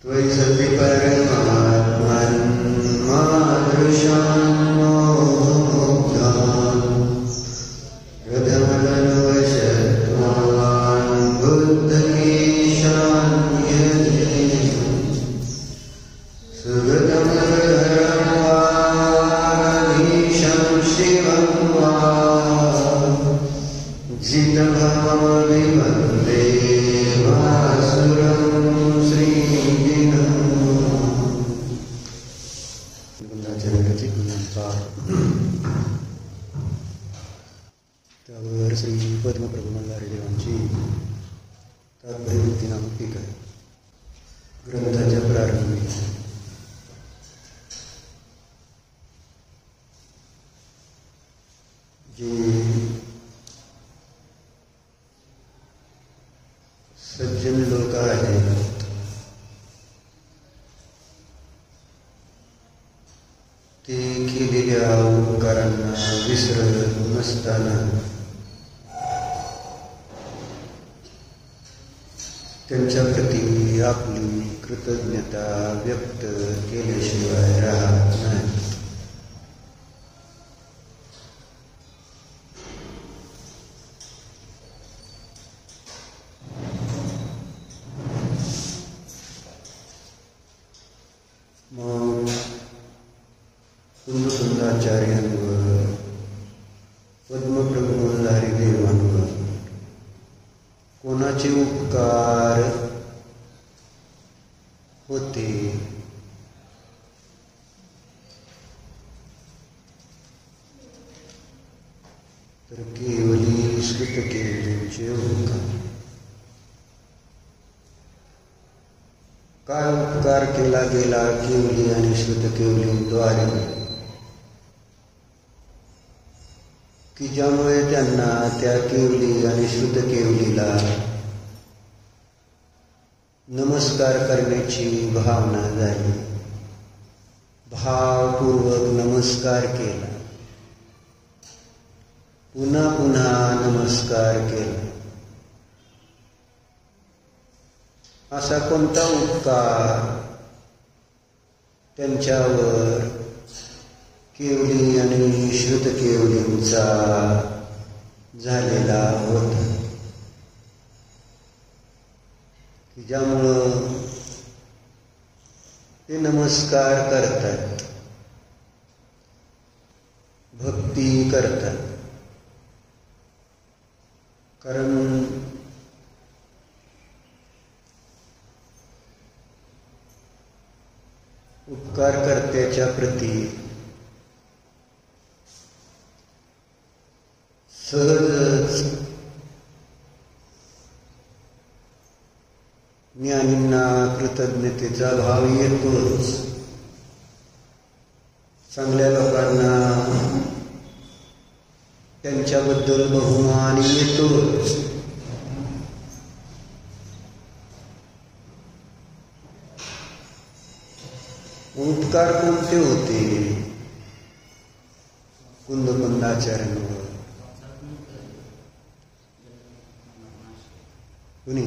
त्वयि सति परमात्मन् मादृशान् मोहमुग्धान् प्रथमतनुवशत्वान् बुद्धकेशान् यदि सुगतमहरं वा गणेशं शिवं वा जितभावविवन्दे वासुरं त्यावर श्री पद्मप्रभू मल्हारी देवांची तात्पर्यवृत्ती नामक टीका आहे. ग्रंथाच्या प्रारंभी जे सज्जन लोक आहेत ते केलेल्या उपकारांना विसरत नसताना त्यांच्या प्रती आपली कृतज्ञता व्यक्त केल्याशिवाय राहत नाही. मग कुंदकुंदाचार्यांवर पद्मप्रभू मल्हारी देवांवर कोणाचे उपकार होते तर केवली श्रुतकेवलींचे उपकार. काय उपकार केला गेला केवली आणि श्रुतकेवलींद्वारे की ज्यामुळे त्यांना त्या केवली आणि श्रुतकेवलीला नमस्कार करण्याची भावना झाली, भावपूर्वक नमस्कार केला, पुन्हा पुन्हा नमस्कार केला. असा कोणता उपकार त्यांच्यावर केवली आणि श्रुतकेवलींचा झालेला होता की ज्यामुळं ते नमस्कार करतात, भक्ती करतात. कारण उपकारकर्त्याच्या प्रती सहजच ज्ञानींना कृतज्ञतेचा भाव येतोच. चांगल्या लोकांना त्यांच्याबद्दल बहुमान येतोच. उपकार कोणते होते कुंदकुंदाचार्यांवर? कुणी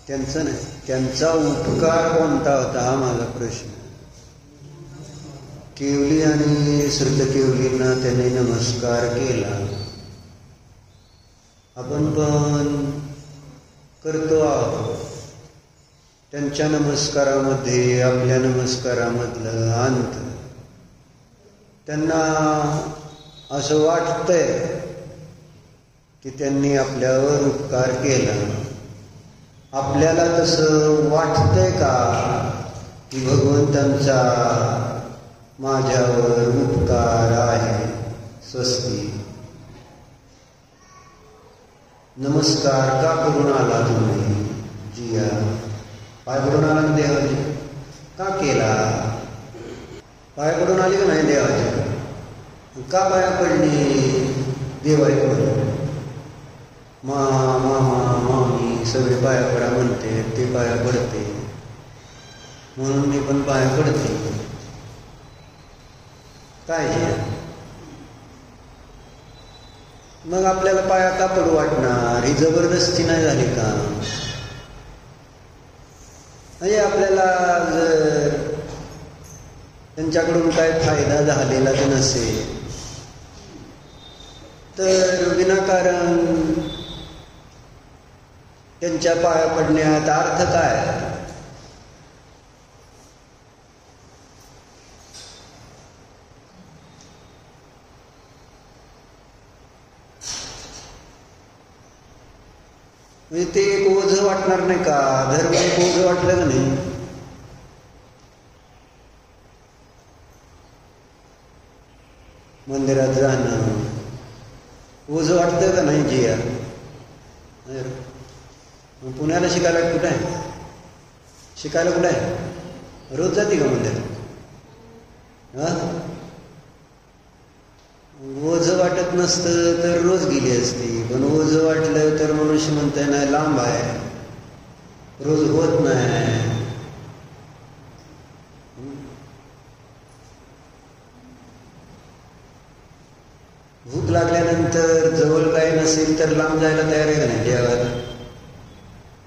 त्यांचा नाही, त्यांचा उपकार कोणता होता हा माझा प्रश्न. केवली आणि श्रुतकेवलींना त्याने नमस्कार केला. आपण पण करतो आहोत. त्यांच्या नमस्कारामध्ये आपल्या नमस्कारामधलं अंतर. त्यांना असं वाटतंय की त्यांनी आपल्यावर उपकार केला. आपल्याला तसं वाटतंय का की भगवंतांचा माझ्यावर उपकार आहे? स्वस्ती. नमस्कार का करून आला तुम्ही? जिया पाय पडून आला देवाचे? का केला? पाय पडून आली का नाही देवाचे? का पाया पडली? देवाईकडून मामा मामी सगळे पाया पडा म्हणते, ते पाया पडते म्हणून मी पण पाया पडते. काय मग आपल्याला पाया का पडू वाटणार? ही जबरदस्ती नाही झाली का? म्हणजे आपल्याला जर त्यांच्याकडून काय फायदा झालेलाच नसेल तर विनाकारण त्यांच्या पाया पडण्यात अर्थ काय? म्हणजे ते एक ओझं वाटणार नाही का? धर्म एक ओझं वाटलं का नाही? मंदिरात जाणं ओझं वाटतं का नाही? जिया पुण्याला शिकायला कुठं आहे? शिकायला कुठं आहे? रोज जाते का मंदिरात? ओझं वाटत नसतं तर रोज गेली असती, पण ओझं वाटलं तर मनुष्य म्हणतंय नाही लांब आहे, रोज होत नाही. भूक लागल्यानंतर जवळ काही नसेल तर लांब जायला तयार आहे का नाही देवाला?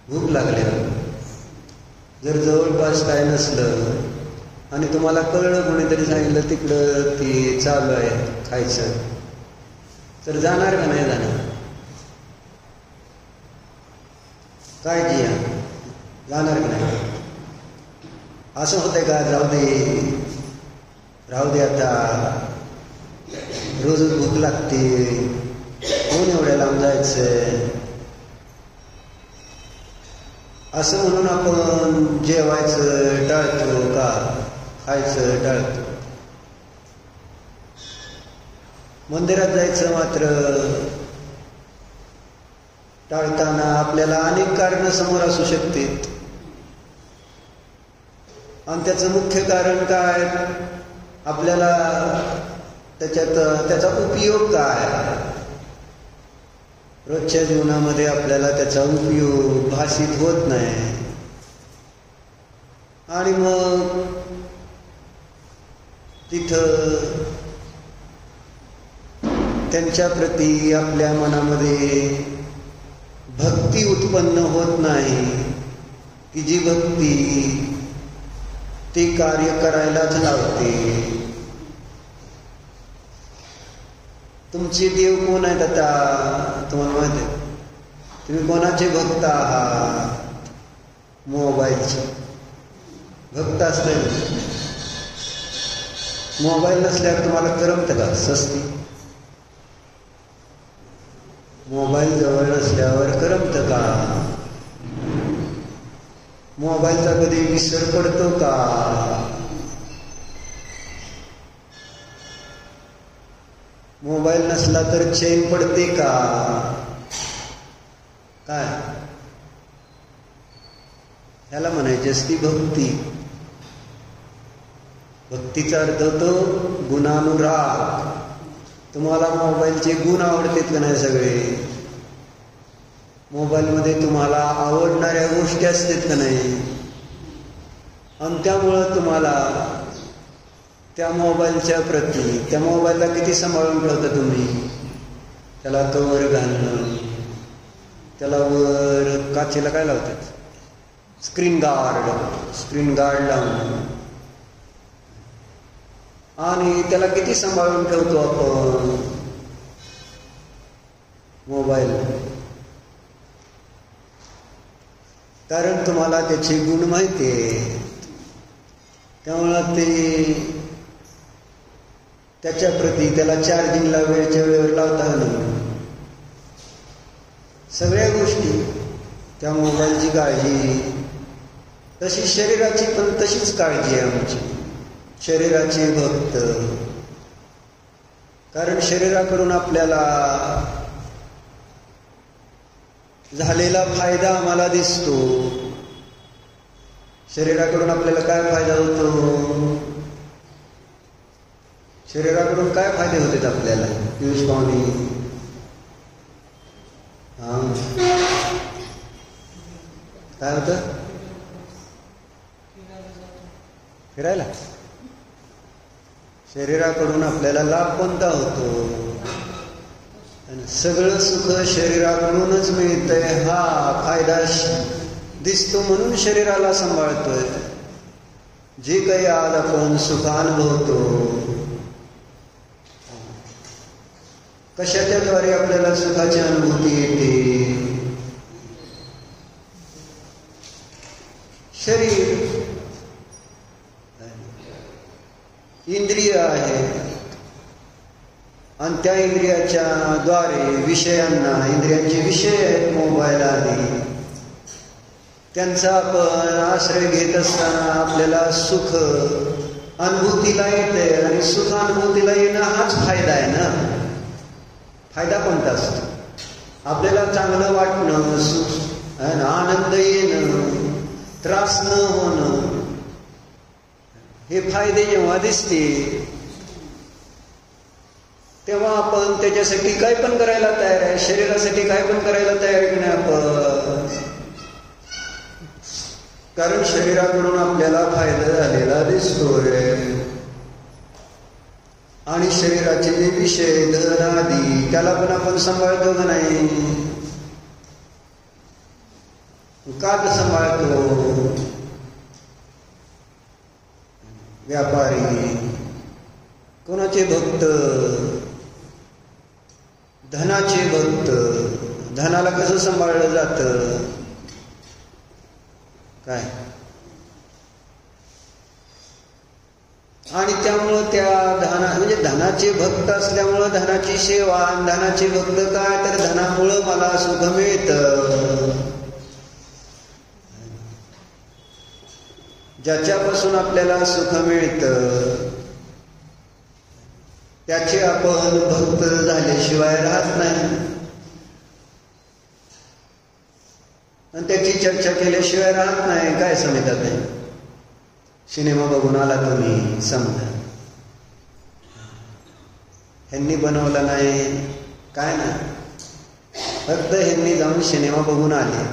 भूक लागल्यावर जर जवळपास काय नसलं आणि तुम्हाला कळलं, कोणीतरी सांगितलं तिकडं ती चालू आहे खायचं, तर जाणार का नाही जाणार? काय जिया जाणार का नाही? असं होतंय का जाऊ दे राहू दे आता, रोजच भूक लागते, कोण एवढ्या लांब जायचं, असं म्हणून आपण जेवायचं टाळतो का? खायचं टाळतो. मंदिरात जायचं मात्र टाळताना आपल्याला अनेक कारणं समोर असू शकतात. आणि त्याचं मुख्य कारण काय? आपल्याला त्याचा उपयोग काय? रोजच्या जीवनामध्ये आपल्याला त्याचा उपयोग भासित होत नाही. आणि मग तिथं त्यांच्या प्रती आपल्या मनामध्ये भक्ती उत्पन्न होत नाही, की जी भक्ती ते कार्य करायलाच लावते. तुमचे देव कोण आहेत आता तुम्हाला माहिती आहे? तुम्ही कोणाचे भक्त आहात? मोबाईलचे भक्त असते. मोबाईल नसल्यावर तुम्हाला करमतं का? सस्ती मोबाईल जवळ नसल्यावर करमतं का? मोबाईलचा कधी विसर पडतो का? मोबाईल नसला तर चैन पडते का? काय ह्याला म्हणायची असती भक्ती. भक्तीचा अर्थ होतो गुणानुराग. तुम्हाला मोबाईलचे गुण आवडतात का नाही? सगळे मोबाईलमध्ये तुम्हाला आवडणाऱ्या गोष्टी असतात का नाही? आणि त्यामुळं तुम्हाला त्या मोबाईलच्या प्रती, त्या मोबाईलला किती सांभाळून ठेवता तुम्ही? त्याला कवर घालणं, त्याला वर काचेला काय लावतात? स्क्रीन गार्ड लावणं. आणि त्याला किती सांभाळून ठेवतो आपण मोबाईल? कारण तुम्हाला त्याचे गुण माहिती आहे. त्यामुळं ते त्याच्या प्रती त्याला चार्जिंगला वेळच्या वेळेवर लावता नाही. सगळ्या गोष्टी त्या मोबाईलची काळजी, तशी शरीराची पण तशीच काळजी आहे आमची. शरीराचे भक्त, कारण शरीराकडून आपल्याला झालेला फायदा आम्हाला दिसतो. शरीराकडून आपल्याला काय फायदा होतो? शरीराकडून काय फायदे होते आपल्याला? पियुष पाहुणे काय होतं? फिरायला. शरीराकडून आपल्याला लाभ कोणता होतो? सगळं सुख शरीराकडूनच मिळतंय हा फायदा दिसतो म्हणून शरीराला सांभाळतोय. जे काही आज आपण सुख अनुभवतो कशाच्या द्वारे आपल्याला सुखाची अनुभूती येते? शरीर इंद्रिय आहे आणि त्या इंद्रियाच्या द्वारे विषयांना, इंद्रियांचे विषय आहेत मोबाईल आदी, त्यांचा आपण आश्रय घेत असताना आपल्याला सुख अनुभूतीला येते. आणि सुख अनुभूतीला येणं हाच फायदा आहे ना. फायदा कोणता असतो? आपल्याला चांगलं वाटणं, सुख आनंद येणं, त्रास न होणं, हे फायदे जेव्हा दिसते तेव्हा आपण त्याच्यासाठी काय पण करायला तयार आहे. शरीरासाठी काय पण करायला तयार आहे की नाही आपण? कारण शरीराकडून आपल्याला फायदा झालेला दिसतोय. आणि शरीराचे जे विषय धन आदी त्याला पण आपण सांभाळतो का नाही? का सांभाळतो? व्यापारी कोणाचे भक्त? धनाचे भक्त. धनाला कसं सांभाळलं जातं? काय? आणि त्यामुळं त्या म्हणजे धनाचे भक्त असल्यामुळं धनाची सेवा. धनाचे भक्त काय? तर धनामुळं मला सुख मिळतं. ज्याच्यापासून आपल्याला सुख मिळतं त्याचे आपण भक्त झाल्याशिवाय राहत नाही. आणि त्याची चर्चा केल्याशिवाय राहत नाही. काय समजतात नाही? सिनेमा बघून आला तुम्ही, समजा ह्यांनी बनवला नाही काय ना, फक्त ह्यांनी जाऊन सिनेमा बघून आले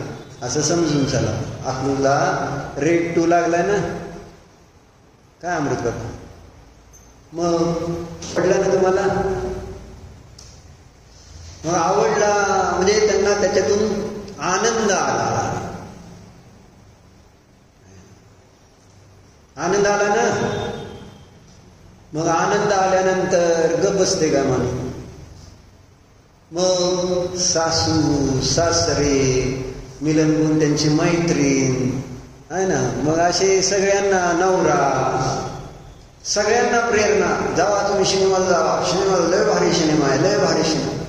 असं समजून चला. आपल्याला रेट 2 लागलाय ना. काय अमृत बाबा, मग पडला ना तुम्हाला? मग आवडला म्हणजे त्यांना त्याच्यातून आनंद आला. आनंद आला ना. मग आनंद आल्यानंतर गप बसते का माणूस? मग सासू सासरे मिलन होऊन त्यांची मैत्रीण आहे ना, मग असे सगळ्यांना नवरा, सगळ्यांना प्रेरणा. जावा तुम्ही सिनेमाला जावा, सिनेमाला लय भारी सिनेमा आहे, लय भारी सिनेमा.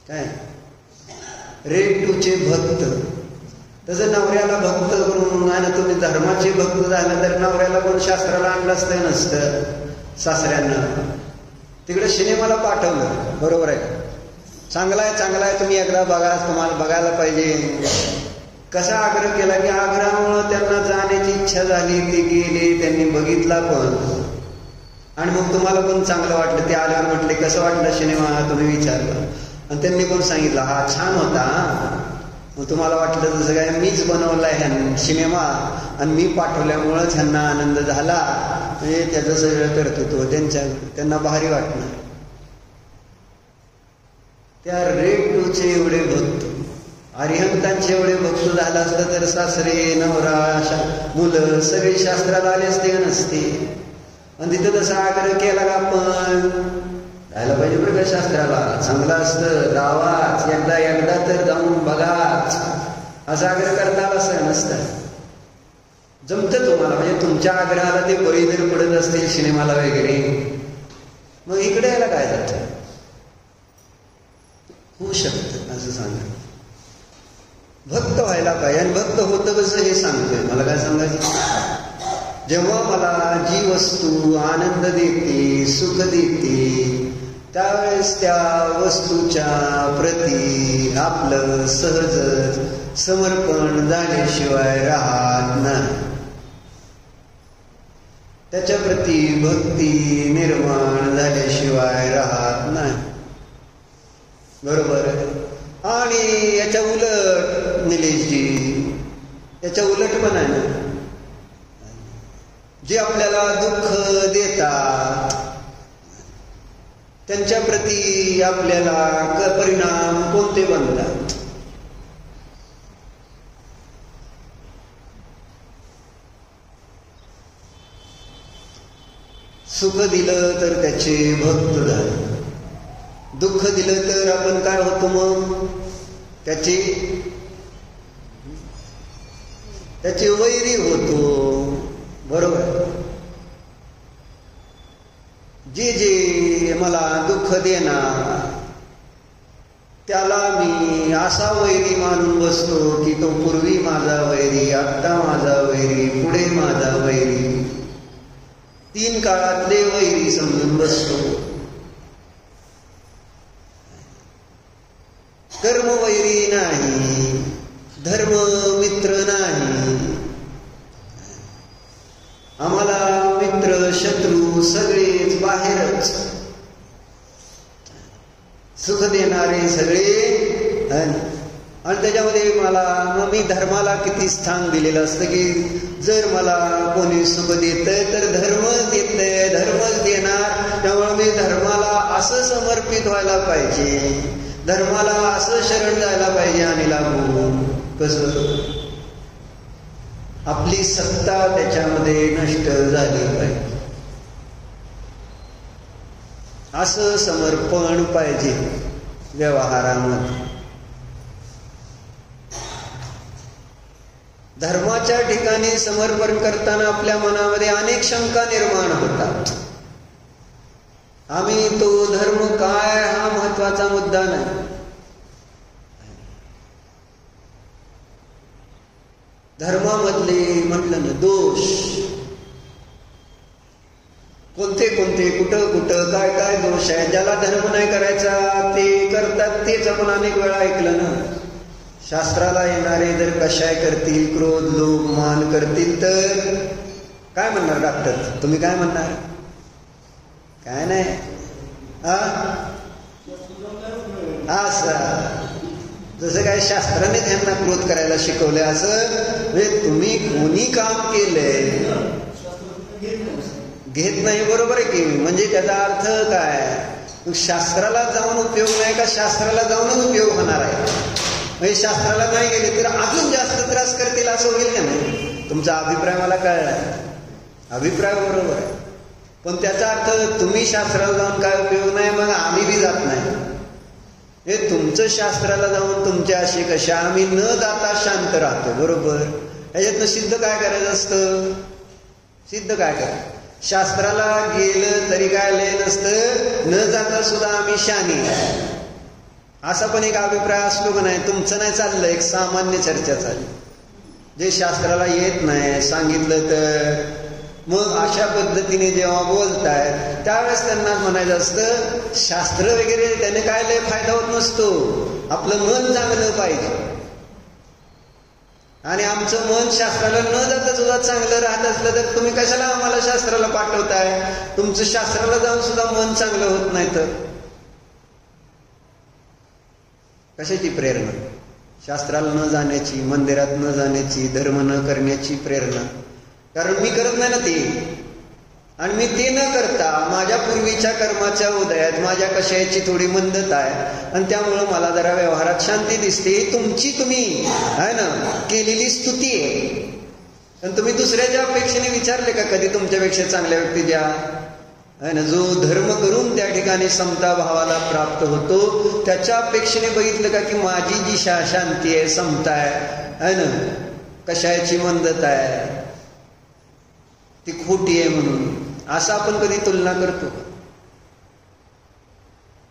काय रेट 2 चे भक्त. तसं नवऱ्याला भक्त करून आहे ना, तुम्ही धर्माचे भक्त झालं तर नवऱ्याला कोण शास्त्राला आणलं असतं नसतं. सासऱ्यांना तिकडे सिनेमाला पाठवलं, बरोबर आहे. चांगला आहे, चांगला आहे, तुम्ही एकदा बघा, तुम्हाला बघायला पाहिजे. कसा आग्रह केला की आग्रहामुळं त्यांना जाण्याची इच्छा झाली, ते गेले, त्यांनी बघितला पण. आणि मग तुम्हाला पण चांगलं वाटलं. ते आल्यावर म्हटले कसं वाटलं सिनेमा, तुम्ही विचारलं आणि त्यांनी पण सांगितलं हा छान होता. मग तुम्हाला वाटलं जसं काय मीच बनवलाय ह्या सिनेमा आणि मी पाठवल्यामुळंच ह्यांना आनंद झाला. म्हणजे त्याचं सगळं कर्तृत्व त्यांना भारी वाटणार. त्या रेट 2 चे एवढे भक्त, अरिहंतांचे एवढे भक्त झालं असतं तर सासरे नवरा मुलं सगळे शास्त्राला आले असते नसते. आणि तिथं तसा आग्रह केला का आपण जायला पाहिजे बरं का शास्त्राला, चांगलं असतं, जावाच एकदा तर जाऊन बघाच, असा आग्रह करता आला असं नसतं. जमतं तुम्हाला, म्हणजे तुमच्या आग्रहाला ते बळी जर पडत असतील सिनेमाला वगैरे, मग इकडे यायला काय जातं? होऊ शकतं असं सांगा. भक्त व्हायला पाहिजे. आणि भक्त होतं कसं हे सांगतोय. मला काय सांगायचं? जेव्हा मला जी वस्तू आनंद देते, सुख देते, त्यावेळेस त्या वस्तूच्या प्रती आपलं सहजच समर्पण झाल्याशिवाय राहत नाही. त्याच्या प्रती भक्ती निर्माण झाल्याशिवाय राहत नाही. बरोबर. आणि याच्या उलट निलेशजी, याच्या उलट पण आहे ना, जे आपल्याला दुःख देतात त्यांच्या प्रती आपल्याला परिणाम कोणते बनतात? सुख दिलं तर त्याचे भक्त झाले, दुःख दिलं तर आपण काय होतो? मग त्याचे वैरी होतो. बरोबर. जे मला दुःख देणार त्याला मी असा वैरी मानून बसतो की तो पूर्वी माझा वैरी, आत्ता माझा वैरी, पुढे माझा वैरी, 3 काळातले वैरी समजून बसतो. कर्म वैरी नाही, धर्म मित्र नाही. आम्हाला मित्र शत्रू सगळेच बाहेरच, सुख देणारे सगळे. आणि त्याच्यामध्ये मग मी धर्माला किती स्थान दिलेलं असतं की जर मला कोणी सुख देतंय तर धर्मच देतंय, धर्मच देणार. त्यामुळे मी धर्माला असं समर्पित व्हायला पाहिजे, धर्माला असं शरण जायला पाहिजे. आणि लागू कसं? आपली सत्ता त्याच्यामध्ये नष्ट झाली पाहिजे, असं समर्पण पाहिजे व्यवहारामध्ये. धर्माच्या ठिकाणी समर्पण करताना आपल्या मनामध्ये अनेक शंका निर्माण होतात. आम्ही तो धर्म काय हा महत्वाचा मुद्दा नाही. धर्मामधले म्हटलं ना दोष कोणते कोणते, कुठं कुठं काय काय दोष आहे. ज्याला धर्म नाही करायचा ते करतात. तेच आपण अनेक वेळा ऐकलं ना. शास्त्राला येणारे जर कशाय करतील, क्रोध लोभ मान करतील तर काय म्हणणार डॉक्टर? तुम्ही काय म्हणणार? काय नाही. असं जसं काय शास्त्राने त्यांना क्रोध करायला शिकवले असं म्हणजे तुम्ही कोणी काम केलंय घेत नाही. बरोबर आहे की? म्हणजे त्याचा अर्थ काय? शास्त्राला जाऊन उपयोग नाही का शास्त्राला जाऊनच उपयोग होणार आहे? म्हणजे शास्त्राला नाही गेले तर अजून जास्त त्रास करतील असं होईल का नाही? तुमचा अभिप्राय मला कळला, अभिप्राय बरोबर आहे. पण त्याचा अर्थ तुम्ही शास्त्राला जाऊन काय उपयोग नाही, मग आम्ही बी जात नाही. हे तुमचं शास्त्राला जाऊन तुमच्या अशी कशा, आम्ही न जाता शांत राहतो. बरोबर. याच्यातनं सिद्ध काय करायचं असतं? सिद्ध काय करायचं? शास्त्राला गेलं तरी काय लय नसतं, न जाता सुद्धा आम्ही शानी, असा पण एक अभिप्राय असतो का नाही? तुमचं नाही चाललं, एक सामान्य चर्चा चालली. जे शास्त्राला येत नाही सांगितलं तर मग अशा पद्धतीने जेव्हा बोलताय त्यावेळेस त्यांना म्हणायचं असतं शास्त्र वगैरे त्याने काय लय फायदा होत नसतो, आपलं मन चांगलं पाहिजे. आणि आमचं मन शास्त्राला न जाता सुद्धा चांगलं राहत असलं तर तुम्ही कशाला आम्हाला शास्त्राला पाठवताय? तुमचं शास्त्राला जाऊन सुद्धा मन चांगलं होत नाही तर कशाची प्रेरणा? शास्त्राला न जाण्याची, मंदिरात न जाण्याची, धर्म न करण्याची प्रेरणा. कारण मी करत नाही ना ते. आणि मी ते न करता माझ्या पूर्वीच्या कर्माच्या उदयात माझ्या कशाची थोडी मंदता आहे आणि त्यामुळं मला जरा व्यवहारात शांती दिसते. तुमची तुम्ही आहे ना केलेली स्तुती आहे. आणि तुम्ही दुसऱ्याच्या अपेक्षेने विचारले का कधी तुमच्यापेक्षा चांगल्या व्यक्ती ज्या आहे ना, जो धर्म करून त्या ठिकाणी समता भावाला प्राप्त होतो, त्याच्या अपेक्षेने बघितलं का की माझी जी शांती आहे, समता आहे ना, कशाची मंदता आहे ती खोटी आहे म्हणून, असं आपण कधी तुलना करतो?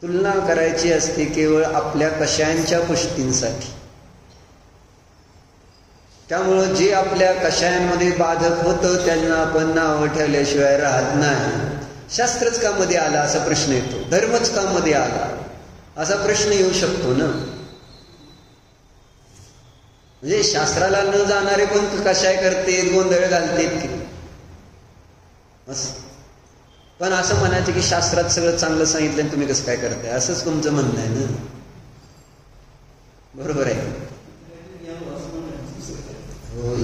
तुलना करायची असते केवळ आपल्या कशायांच्या पुष्टींसाठी. त्यामुळं जे आपल्या कशायांमध्ये बाधक होतं त्यांना आपण नावं ठेवल्याशिवाय राहत नाही. शास्त्रच का मध्ये आला असा प्रश्न येतो, धर्मच का मध्ये आला असा प्रश्न येऊ शकतो ना. म्हणजे शास्त्राला न जाणारे पण कशाय करतेत, गोंधळ घालतेत की पण असं म्हणायचं की शास्त्रात सगळं चांगलं सांगितलं आणि तुम्ही कसं काय करताय, असंच तुमचं म्हणणं आहे ना. बरोबर आहे. हो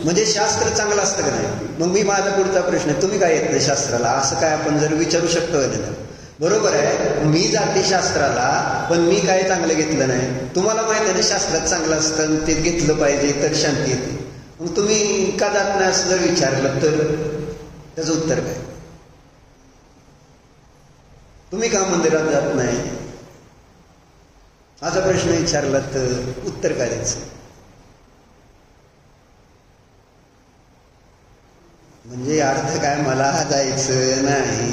म्हणजे शास्त्र चांगलं असतं का नाही? मग मी माझा पुढचा प्रश्न, तुम्ही काय येत नाही शास्त्राला असं काय आपण जर विचारू शकतो ना? बरोबर आहे, मी जाते शास्त्राला पण मी काय चांगलं घेतलं नाही. तुम्हाला माहिती आहे ना शास्त्रात चांगलं असतं ते घेतलं पाहिजे तर शांती येते. मग तुम्ही का जात नाही असं जर विचारलं तर त्याचं उत्तर काय? तुम्ही का मंदिरात जात नाही असा प्रश्न विचारला तर उत्तर काय द्यायचं? म्हणजे अर्थ काय, मला जायचं नाही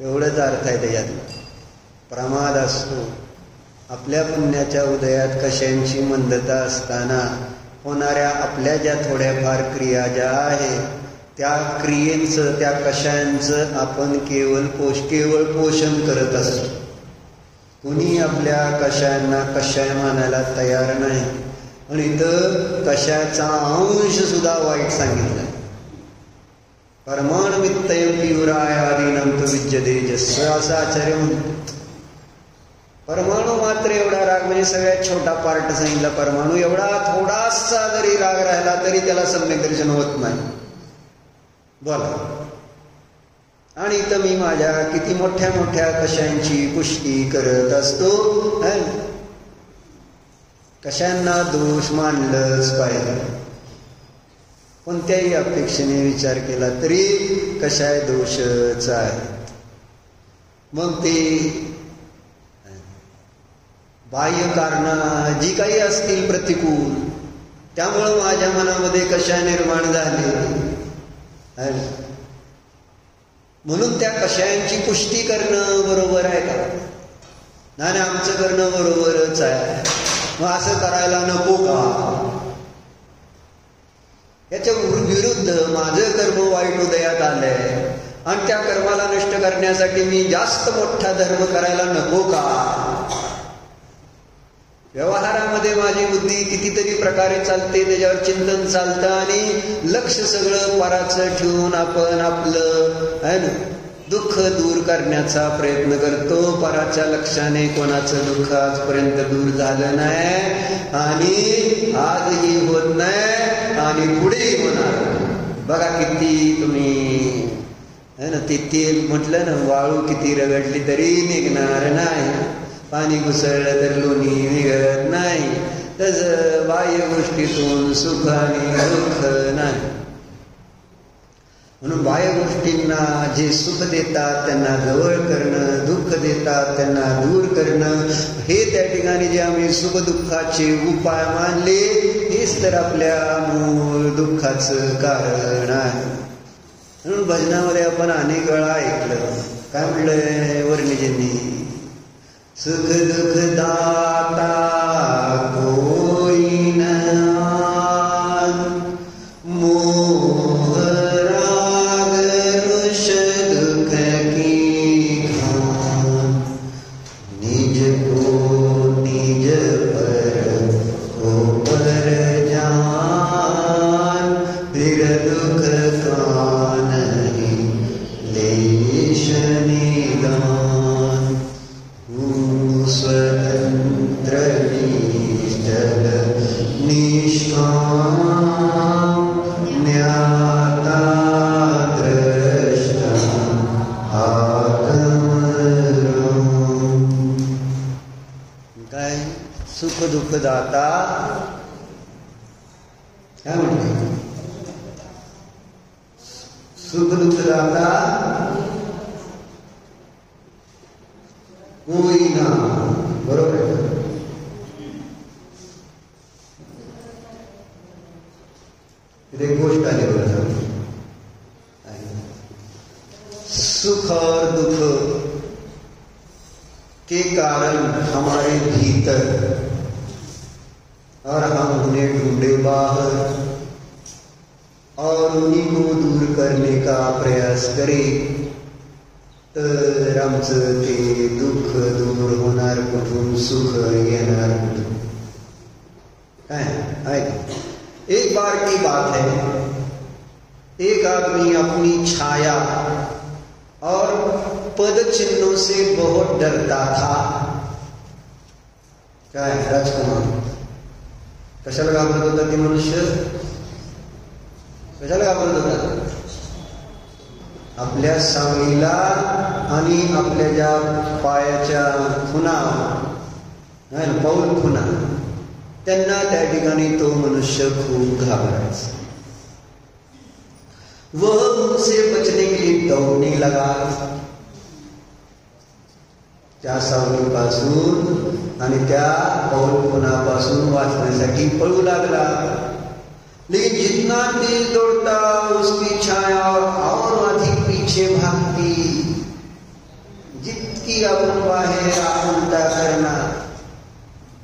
एवढंच अर्थ आहे त्याच्यात. प्रमाद असतो. आपल्या पुण्याच्या उदयात कशांची मंदता असताना होणाऱ्या आपल्या ज्या थोड्याफार क्रिया ज्या आहेत त्या क्रियेचं, त्या कशांचं आपण केवळ पोषण करत असतो. कुणी आपल्या कशांना कशाय मानायला तयार नाही. आणि इथं कशाचा अंश सुद्धा वाईट सांगितलं. परमाणुमित्तयं पियुरायादीनं विद्यते जस्स असं आचार्य म्हणतो. परमाणू मात्र एवढा राग, म्हणजे सगळ्यात छोटा पार्ट सांगितला. परमाणू एवढा थोडासा जरी राग राहिला तरी त्याला सम्यक दर्शन होत नाही. बोला. आणि इथं मी माझ्या किती मोठ्या मोठ्या कशांची पुष्टी करत असतो. कशांना दोष मानलंच पाहिजे. कोणत्याही अपेक्षेने विचार केला तरी कशाय दोषच आहे. मग ते बाह्य कारण जी काही असतील प्रतिकूल, त्यामुळं माझ्या मनामध्ये कशा निर्माण झाले म्हणून त्या कशायांची पुष्टी करणं बरोबर आहे का? नाही, आमचं करणं बरोबरच आहे. मग असं करायला नको का? याच्या विरुद्ध माझं कर्म वाईट उदयात आलंय आणि त्या कर्माला नष्ट करण्यासाठी मी जास्त मोठा धर्म करायला नको का? व्यवहारामध्ये माझी बुद्धी कितीतरी प्रकारे चालते, त्याच्यावर चिंतन चालतं आणि लक्ष सगळं पराचं ठेवून आपण आपलं आहे ना दुःख दूर करण्याचा प्रयत्न करतो. पराच्या लक्षाने कोणाचं दुःख आजपर्यंत दूर झालं नाही आणि आजही होत नाही आणि पुढेही होणार. बघा किती तुम्ही है ना ते तेल म्हटलं ना, वाळू किती रगडली तरी निघणार नाही, पाणी घुसळलं तर लोणी निघत नाही. तसं बाह्य गोष्टीतून सुख आणि दुःख नाही. म्हणून बाह्य गोष्टींना जे सुख देतात त्यांना जवळ करणं, दुःख देतात त्यांना दूर करणं, हे त्या ठिकाणी जे आम्ही सुख दुःखाचे उपाय मानले हेच तर आपल्या मूळ दुःखाचं कारण आहे. म्हणून भजनामध्ये आपण अनेक वेळा ऐकलं, काय म्हणलंय वर्णिजींनी, सुख दुख दाता कोई न मोह राग रुष दुख की खान, निज को निज पर को पर जान, फिर दुख का नहीं लेश निदान, स्वतंत्र निश्चल निष्काम ज्ञाता द्रष्टा आगम. काय सुख दुःख दाता, काय म्हणते सुख दुःख दाता कोई ना. बरोबर आहे. इथे गोष्ट आली बघा, सुख और दुख के कारण हमारे भीतर और हम उन्हें ढूंढे बाहर और उन्हीं को दूर करने का प्रयास करें तर आमचं ते दुःख दूर होणार कुठून, सुख येणार कुठून? काय आहे? एक बार की बात है, एक आदमी अपनी छाया और पद चिन्हों से बहुत डरता था. काय राजकुमार कशाला घाबरत होता ते मनुष्य? कशाला घाबरत होता? आपल्या सावलीला आणि आपल्या ज्या पायाच्या खुणा पाऊल खुणा त्यांना त्या ठिकाणी तो मनुष्य खूप घाबरायचा. वह उनसे बचने के लिए दौड़ने लगा. त्या सावलीपासून आणि त्या पाऊल खुणापासून वाचण्यासाठी पळू लागला. लेकिन जितना तेज दौड़ता उसकी छाया और अधिक पीछे भागती. जितकी आपण बाहेर आकुलता करणार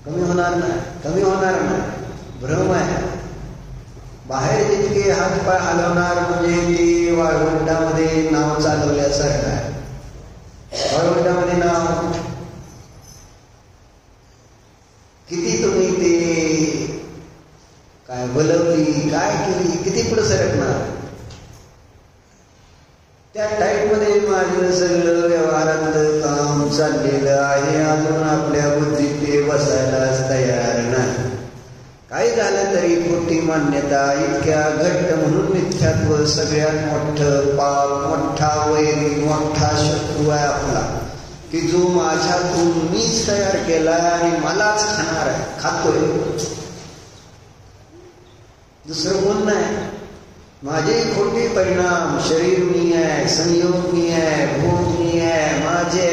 कमी होणार नाही. भ्रम आहे. बाहेर जितके हातपाय हलवणार म्हणजे ते वाळवंटामध्ये नाव चालवल्यासारखं आहे. वाळवंटामध्ये नाव किती तुम्ही ते काय बलवली काय केली किती पुढे सरकणार. त्या टाईप मध्ये माझं सगळं व्यवहारातलं काम चाललेलं आहे. अजून आपल्या बुद्धीत ते बसायलाच तयार नाही. काही झालं तरी खोटी मान्यता इतक्या घट्ट म्हणून मिथ्यात्व सगळ्यात मोठं पाप, मोठा वैरी, मोठा शत्रू आहे आपला, की जो माझ्यातून मीच तयार केला आणि मलाच खाणार आहे, खातोय. दुसरं कोण नाही. माझे खोटे परिणाम शरीर मी आहे, संयोग मी आहे, भोग मी आहे, माझे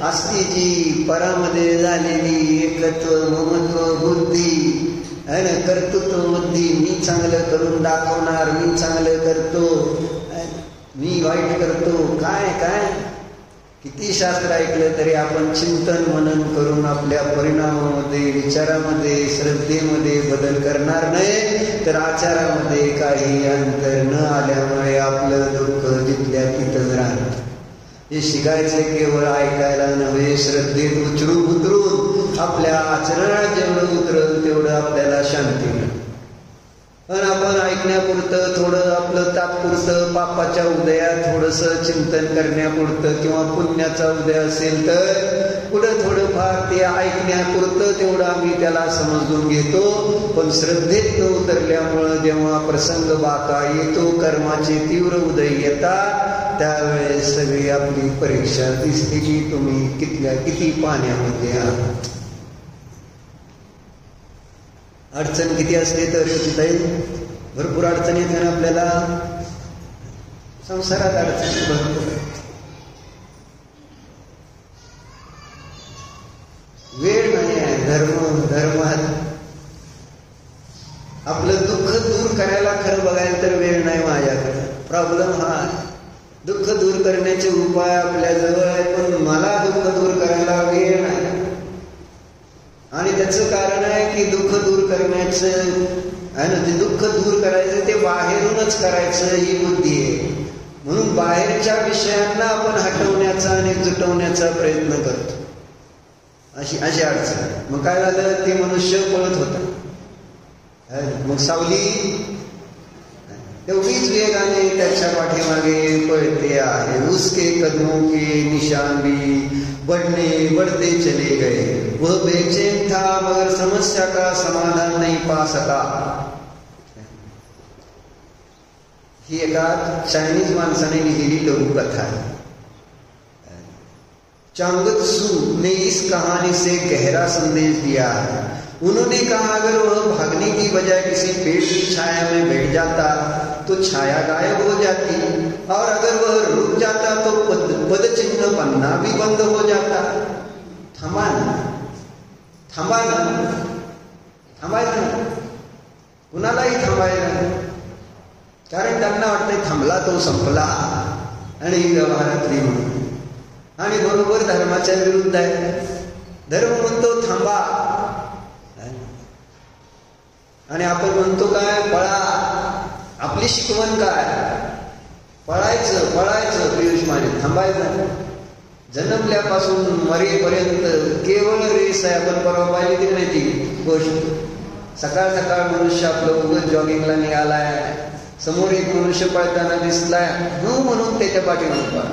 अस्थिती परामध्ये झालेली एकत्व ममत्व बुद्धी आहे ना, कर्तृत्व बुद्धी. मी चांगलं करून दाखवणार, मी चांगलं करतो, मी वाईट करतो. काय काय किती शास्त्र ऐकलं तरी आपण चिंतन मनन करून आपल्या परिणामामध्ये, विचारामध्ये, श्रद्धेमध्ये बदल करणार नाही तर आचारामध्ये काही अंतर न आल्यामुळे आपलं दुःख जिथल्या तिथंच राहतं. हे शिकायचं केवळ ऐकायला नव्हे, श्रद्धेत उतरून आपल्या आचरणात जेवढं उतरल तेवढं आपल्याला शांती मिळेल. पण आपण ऐकण्यापुरतं थोडं आपलं तात्पुरतं पापाच्या उदयात थोडंसं चिंतन करण्यापुरतं किंवा पुण्याचा उदय असेल तर पुढं थोडंफार ते ऐकण्यापुरतं तेवढं आम्ही त्याला समजून घेतो. पण श्रद्धेत न उतरल्यामुळं जेव्हा प्रसंग बाका येतो, कर्माचे तीव्र उदय येतात, त्यावेळेस सगळी आपली परीक्षा दिसते की तुम्ही किती पाण्यामध्ये आहात. अडचण किती असते तर तिथे भरपूर अडचणी येते ना आपल्याला. संसारात अडचणी भरपूर. वेळ नाही आहे. धर्मात आपलं दुःख दूर करायला खरं बघायला तर वेळ नाही माझ्याकडे. प्रॉब्लेम हा दुःख दूर करण्याचे उपाय आपल्या जवळ आहे, पण मला दुःख दूर करायला वेळ नाही. आणि त्याचं कारण आहे की दुःख दूर करण्याचं आहे ना, ते दुःख दूर करायचं ते बाहेरूनच करायचं ही बुद्धी आहे. म्हणून बाहेरच्या विषयांना आपण हटवण्याचा आणि जुटवण्याचा प्रयत्न करतो. अशी अडचण. मग काय झालं, ते मनुष्य पळत होता. मग सावली तेवढीच वेगाने त्याच्या पाठीमागे पळते आहे. उसके कदमों के निशान भी बढ़ते चले गए. वह बेचैन था मगर समस्या का समाधान नहीं पा सका. ही एका चायनीज माणसाने लिहिलेली लघुकथा आहे. चांग त्सू ने इस कहानी से गहरा संदेश दिया है. उन्होंने कहा अगर वह भागने की बजाय किसी पेड़ की छाया में बैठ जाता तो छाया गायब हो जाती, और अगर वह रुक जाता तो पदचिन्ह बनना भी बंद हो जाता. थांबायचं कुणालाही थांबायला, कारण त्यांना वाटतंय थांबला तो संपला आणि व्यवहारातली म्हणून. आणि बरोबर धर्माच्या विरुद्ध आहे. धर्म म्हणतो थांबा आणि आपण म्हणतो काय, पळा. आपली शिकवण काय, पळायचं पियुष माने, थांबायचं. जन्मल्यापासून मरेपर्यंत केवळ रेस आहे. आपण परवा पाहिली ती नाही ती गोष्ट. सकाळ सकाळ मनुष्य आपलं उगत जॉगिंगला निघालाय, समोर एक मनुष्य पळताना दिसलाय म्हणून त्याच्या पाठीमागे पळा.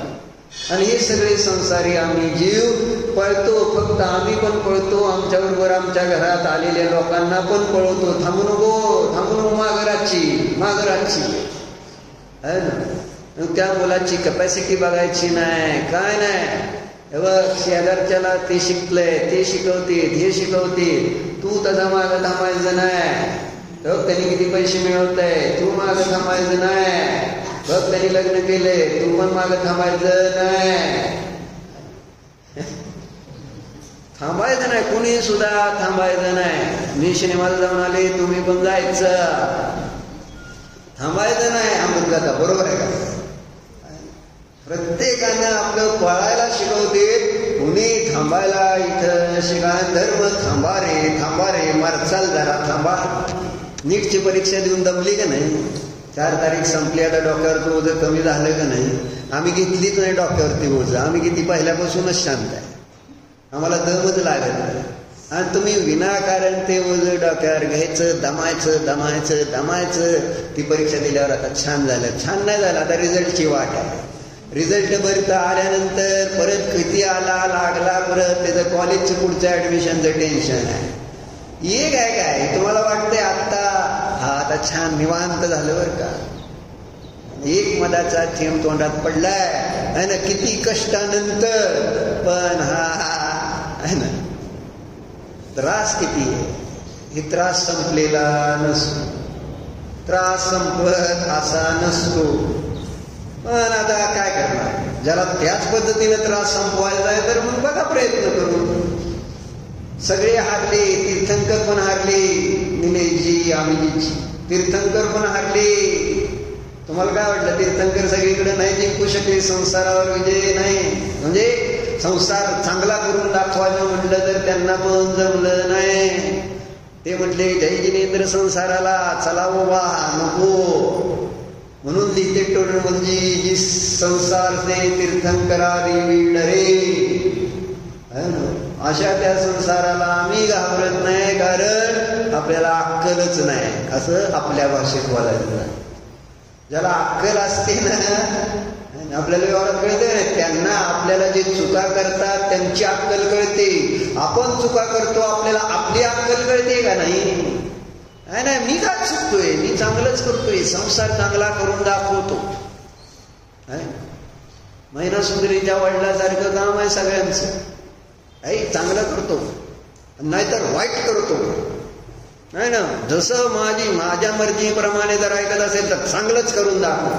आणि हे सगळे संसारी आम्ही जीव पळतो. फक्त आम्ही पण पळतो, आमच्याबरोबर आमच्या घरात आलेल्या लोकांना पण पळवतो. थांबू नको मागराची. है ना. त्या मुलाची कॅपॅसिटी बघायची नाही, काय नाही. शेजारच्याला ते शिकलंय, ते शिकवतील, हे शिकवतील, तू त्याचा मागं थांबायचं नाही. बघ त्यांनी किती पैसे मिळवतंय, तू मागं थांबायचं नाही. बघ त्यांनी लग्न केलंय, तू पण मागं थांबायचं नाही. थांबायचं नाही, कुणी सुद्धा थांबायचं नाही. मी सिनेमाला जाऊन आले, तुम्ही पण जायचं. थांबायचं नाही. हा मुलगा बरोबर आहे का? प्रत्येकानं आपलं पळायला शिकवते, कुणी थांबायला इथं शिका. धर्म थांबा रे मारचाल जरा थांबा. नीटची परीक्षा देऊन दमली का नाही? 4 तारीख संपली, आता डोक्यावरचं ओझं कमी झालं का नाही? आम्ही घेतलीच नाही डोक्यावरती ओझं. आम्ही किती पहिल्यापासूनच शांत आहे, आम्हाला दमच लागत नाही. आणि तुम्ही विनाकारण ते ओझं डोक्यावर घ्यायचं, दमायचं. ती परीक्षा दिल्यावर आता छान झालं, छान नाही झालं, आता रिझल्टची वाट आहे. रिझल्ट भरत आल्यानंतर परत किती आला लागला, परत त्याचं कॉलेजचं पुढचं ऍडमिशनचं टेन्शन आहे. हे काय तुम्हाला वाटतंय आत्ता आता छान निवांत झालं बरं का? एक मधाचा थेंब तोंडात पडलाय है ना, किती कष्टानंतर. पण है ना, त्रास किती आहे. हे त्रास संपलेला नसतो, त्रास संपत असा नसतो. पण आता काय करणार, ज्याला त्याच पद्धतीने त्रास संपवायचा आहे तर मग बघा प्रयत्न करू. सगळे हारले, तीर्थंकर पण हारले, निलेशजी आम्हीजी तीर्थंकर पण हारले. तुम्हाला काय वाटलं, तीर्थंकर सगळीकडे नाही जिंकू शकले, संसारावर विजय नाही. म्हणजे संसार चांगला करून दाखवायचं म्हटलं तर त्यांना पण जमलं नाही. ते म्हटले जय जिनेंद्र संसाराला, चला बाबा नको. म्हणून लिहिते टोळमध्ये जी संसार से तीर्थंकरा देवी डरे. अशा त्या संसाराला आम्ही घाबरत नाही, कारण आपल्याला अक्कलच नाही. असं आपल्या भाषेत बोलायचं. ज्याला अक्कल असते ना, आपल्याला व्यवहारात कळते ना, त्यांना आपल्याला जे चुका करतात त्यांची अक्कल कळते. आपण चुका करतो, आपल्याला आपली अक्कल कळते का नाही? नाही, मी काय चुकतोय, मी चांगलंच करतोय, संसार चांगला करून दाखवतो. महिना सुंदरीच्या वडिलासारखं काम आहे सगळ्यांचं. चांगलं करतो, नाहीतर वाईट करतो. नाही ना, जसं माझ्या मर्जीप्रमाणे जर ऐकत असेल तर चांगलंच करून दाखव,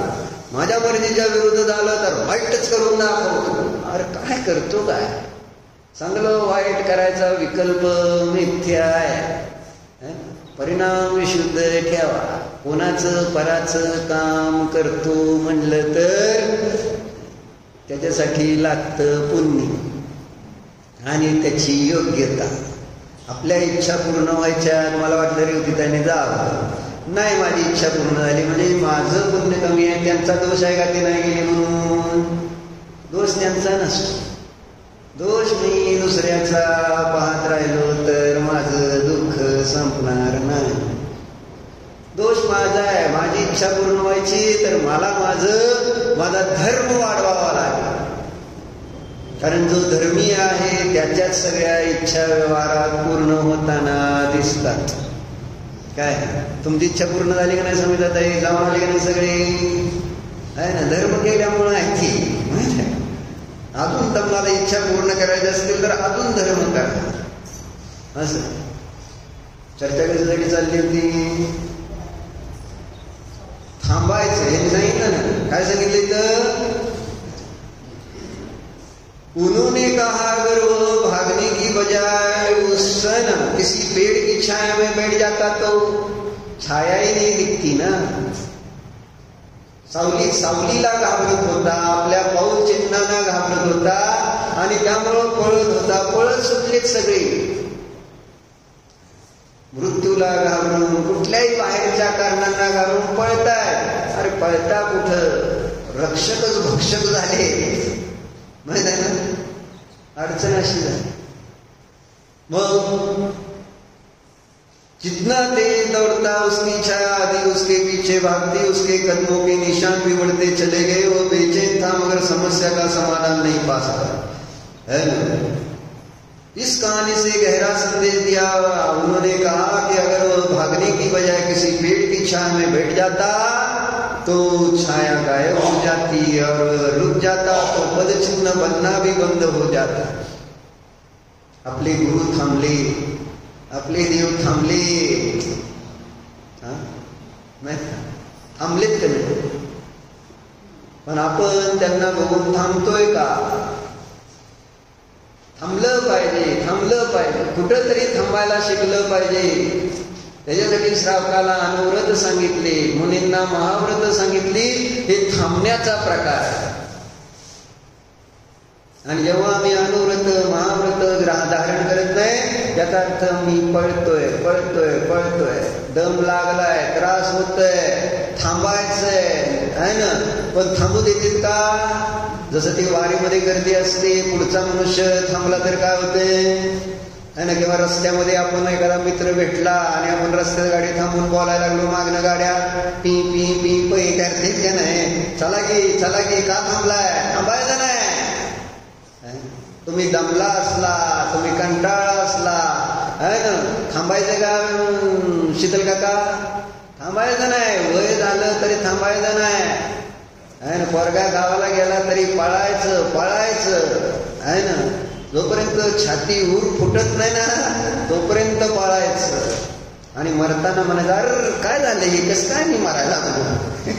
माझ्या मर्जीच्या विरुद्ध झालं तर वाईटच करून दाखवतो. अरे काय करतो काय? चांगलं वाईट करायचा विकल्प मिथ्या आहे. परिणाम विशुद्ध ठेवा. कोणाचं पराचं काम करतो म्हणलं तर त्याच्यासाठी लागतं पुण्य आणि त्याची योग्यता. आपल्या इच्छा पूर्ण व्हायच्या, मला वाटलं रे होती त्याने जावं, नाही माझी इच्छा पूर्ण झाली म्हणजे माझं पुण्य कमी आहे. त्यांचा दोष आहे का ते नाही गेले म्हणून? दोष त्यांचा नसतो. दोष मी दुसऱ्याचा पाहत राहिलो तर माझं दुःख संपणार नाही. दोष माझा आहे, माझी इच्छा पूर्ण व्हायची तर मला माझा धर्म वाढवावा लागेल. कारण जो धर्मी आहे त्याच्याच सगळ्या इच्छा व्यवहारात पूर्ण होताना दिसतात. काय तुमची इच्छा पूर्ण झाली का नाही समजत आहे? जाऊन आली का नाही सगळे? आहे ना, धर्म केल्यामुळं आहे ती. माहिती आहे, अजून तुम्हाला इच्छा पूर्ण करायची असतील तर अजून धर्म करा. असं चर्चा कशासाठी चालली होती? थांबायचं हे सांगितलं ना. काय सांगितलं इथं? उन्होंने कहा अगर वो भागने की बजाय उस सन किसी पेड़ की छाया में बैठ जाता तो छाया ही नहीं दिखती ना. सावलीला घाबरत होता, आपल्या पाऊल चिन्हांना घाबरत होता आणि त्यामुळं पळत होता. पळत सुटलेत सगळे. मृत्यूला घाबरून, कुठल्याही बाहेरच्या कारणांना घाबरून पळताय. अरे पळता कुठं? रक्षकच भक्षक झाले. माहित आहे ना, अडचण अशी झाली. मग जितना तेज दौड़ता उसकी छाया आदि उसके पीछे भागती, उसके कदमों के निशान भी बढ़ते चले गए. वो बेचैन था मगर समस्या का समाधान नहीं पा सका. है ना? इस कहानी से गहरा संदेश दिया. उन्होंने कहा कि अगर वो भागने की बजाय किसी पेड़ की छाया में बैठ जाता तो छाया गायब हो जाती और रुक जाता तो पद चिन्ह बनना भी बंद हो जाता. आपले गुरु थांबले, आपले देव थांबले, नाही थांबलेत का नाही? पण आपण त्यांना बघून थांबतोय का? थांबलं पाहिजे, थांबलं पाहिजे, कुठंतरी थांबायला शिकलं पाहिजे. त्याच्यासाठी श्रावकाला अनुव्रत सांगितले, मुनींना महाव्रत सांगितली. हे थांबण्याचा प्रकार आहे. आणि जेव्हा आम्ही अनुव्रत महाव्रत धारण करत नाही, याचा अर्थ मी पळतोय पळतोय पळतोय, दम लागलाय, त्रास होतोय, थांबायचंय आहे ना. पण थांबू देतील का? जसं ती वारीमध्ये गर्दी असते, पुढचा मनुष्य थांबला तर काय होते है ना. किंवा रस्त्यामध्ये आपण एखादा मित्र भेटला आणि आपण रस्त्यात गाडी थांबून बोलायला लागलो, मागणं गाड्या पी पी पी पै करतेच का नाही. चला की का थांबलाय? थांबायचं नाही. तुम्ही दमला असला, तुम्ही कंटाळा असला है ना, थांबायचं का शीतल काका? थांबायचं नाही. वय झालं तरी थांबायचं नाही है ना. पोरगा गावाला गेला तरी पळायचं आहे ना. जोपर्यंत छाती ऊर फुटत नाही ना तोपर्यंत पळायचं. आणि मरताना म्हणायचं, अरे काय झालं हे, कसं काय मी मारायला लागलो?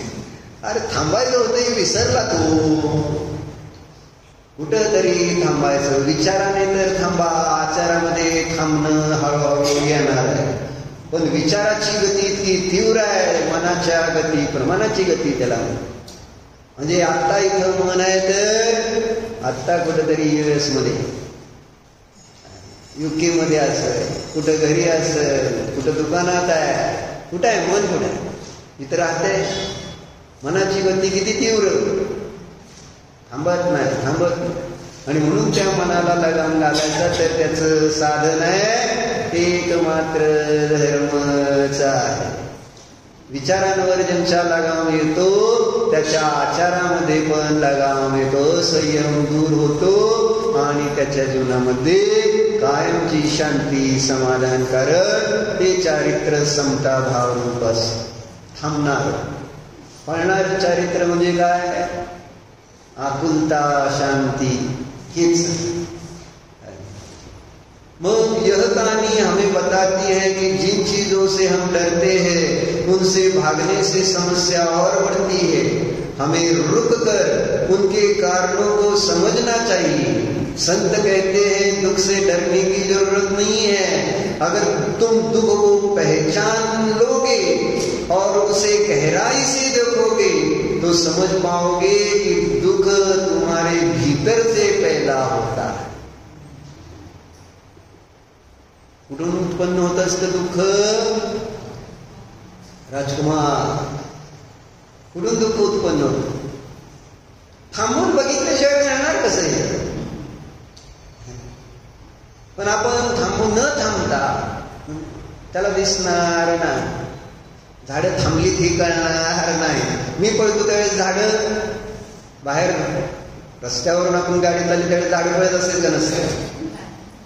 अरे थांबायचं होतं हे विसरला तू. कुठं तरी थांबायचं. विचाराने तर थांबा, आचारामध्ये थांबणं हळूहळू येणार आहे. पण विचाराची गती ती तीव्र आहे, मनाच्या गती प्रमाणाची गती त्याला. म्हणजे आत्ता इथं मन आहे तर आत्ता कुठंतरी US मध्ये, UK मध्ये असेल, कुठं घरी असेल, कुठं दुकानात आहे, कुठं आहे मन? कुठं आहे? इथं राहते. मनाची गती किती तीव्र, थांबत नाही. आणि म्हणून त्या मनाला लगाम घालायचं तर त्याचं साधन आहे एक मात्र धर्मच आहे. विचारांवर ज्यांच्या लगाम येतो त्याच्या आचारामध्ये पण लगाम येतो, संयम दूर होतो आणि त्याच्या जीवनामध्ये कायमची शांती, समाधानकारक ते चारित्र्य समता भाव रूप असते. थांबणार पळणार चारित्र्य म्हणजे काय? आकुलता, शांती, हेच. मग यह कहानी हमें बताती है कि जिन चीजों से हम डरते हैं उनसे भागने से समस्या और बढ़ती है. हमें रुक कर उनके कारणों को समझना चाहिए. संत कहते हैं दुख से डरने की जरूरत नहीं है. अगर तुम दुख को पहचान लोगे और उसे गहराई से देखोगे तो समझ पाओगे कि दुख तुम्हारे भीतर से पैदा होता है. कुठून उत्पन्न होत असतं दुःख? राजकुमार, कुठून दुःख उत्पन्न होत? थांबून बघितल्याशिवाय जाणार कसं आहे? पण आपण थांबून न थांबता त्याला दिसणार नाही. झाडं थांबली ती कळणार नाही. मी पळतो त्यावेळेस झाडं बाहेर रस्त्यावरून आपण गाडी चालली त्यावेळेस झाडं पळत असेल का नसते?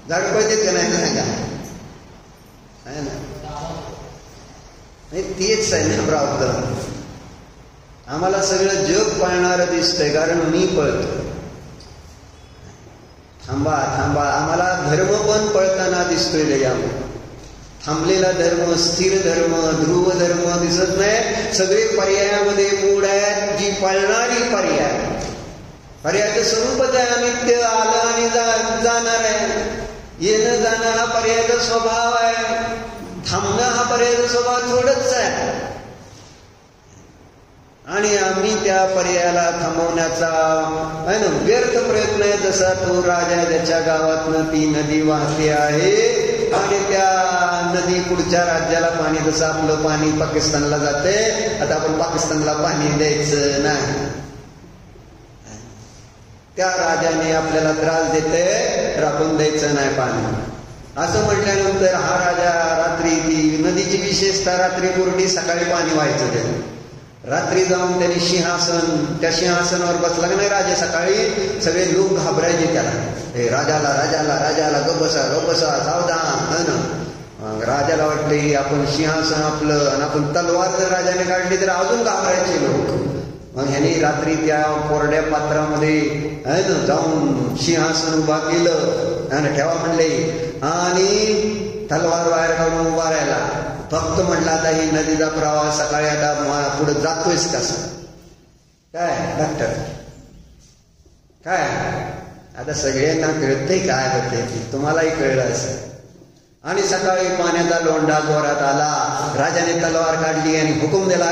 झाडं पळतेत का नाही सांगा? आहे ना. तेच आहे ना प्रॉब्लेम. आम्हाला सगळं जग पळणारं दिसतंय कारण मी पळतो. थांबा थांबा. आम्हाला धर्म पण पळताना दिसतोय. यामध्ये थांबलेला धर्म, स्थिर धर्म, ध्रुव धर्म दिसत नाही. सगळे पर्यायामध्ये मूड आहेत. जी पळणारी पर्यायाचं स्वरूपच आहे अनित्य. आलं आणि जाणार आहे. येणं जाणं हा पर्यायाचा स्वभाव आहे. थांबणं हा पर्यायाचा स्वभाव थोडंच आहे. आणि आम्ही त्या पर्यायाला थांबवण्याचा आहे ना व्यर्थ प्रयत्न आहे. जसा तो राजा ज्याच्या गावातनं ती नदी वाहते आहे आणि त्या नदी पुढच्या राज्याला पाणी, जसं आपलं पाणी पाकिस्तानला जाते. आता आपण पाकिस्तानला पाणी द्यायचं नाही. त्या राजाने आपल्याला त्रास देते तर आपण द्यायचं नाही पाणी. असं म्हटल्यानंतर हा राजा रात्री, ती नदीची विशेषतः रात्री पुरटी, सकाळी पाणी व्हायचं त्याने. रात्री जाऊन त्यांनी त्या सिंहासनावर बसला की नाही राजा, सकाळी सगळे लोक घाबरायचे त्याला. हे राजाला राजाला राजाला गप बसा सावधान, मग राजाला वाटलं आपण सिंहासन आपलं, आणि आपण तलवार जर राजाने काढली तर अजून घाबरायचे लोक. मग ह्याने रात्री त्या कोरड्या पात्रामध्ये जाऊन सिंहासन उभा केलं आणि ठेवा म्हणले, आणि तलवार बाहेर काढून उभा राहिला. फक्त म्हटलं आता ही नदीचा प्रवाह सकाळी आता पुढे जातोयच कसा काय डॉक्टर काय. आता सगळ्यांना कळतंय काय होते, तुम्हालाही कळलं असेल. आणि सकाळी पाण्याचा लोंढा जोरात आला. राजाने तलवार काढली आणि हुकूम दिला,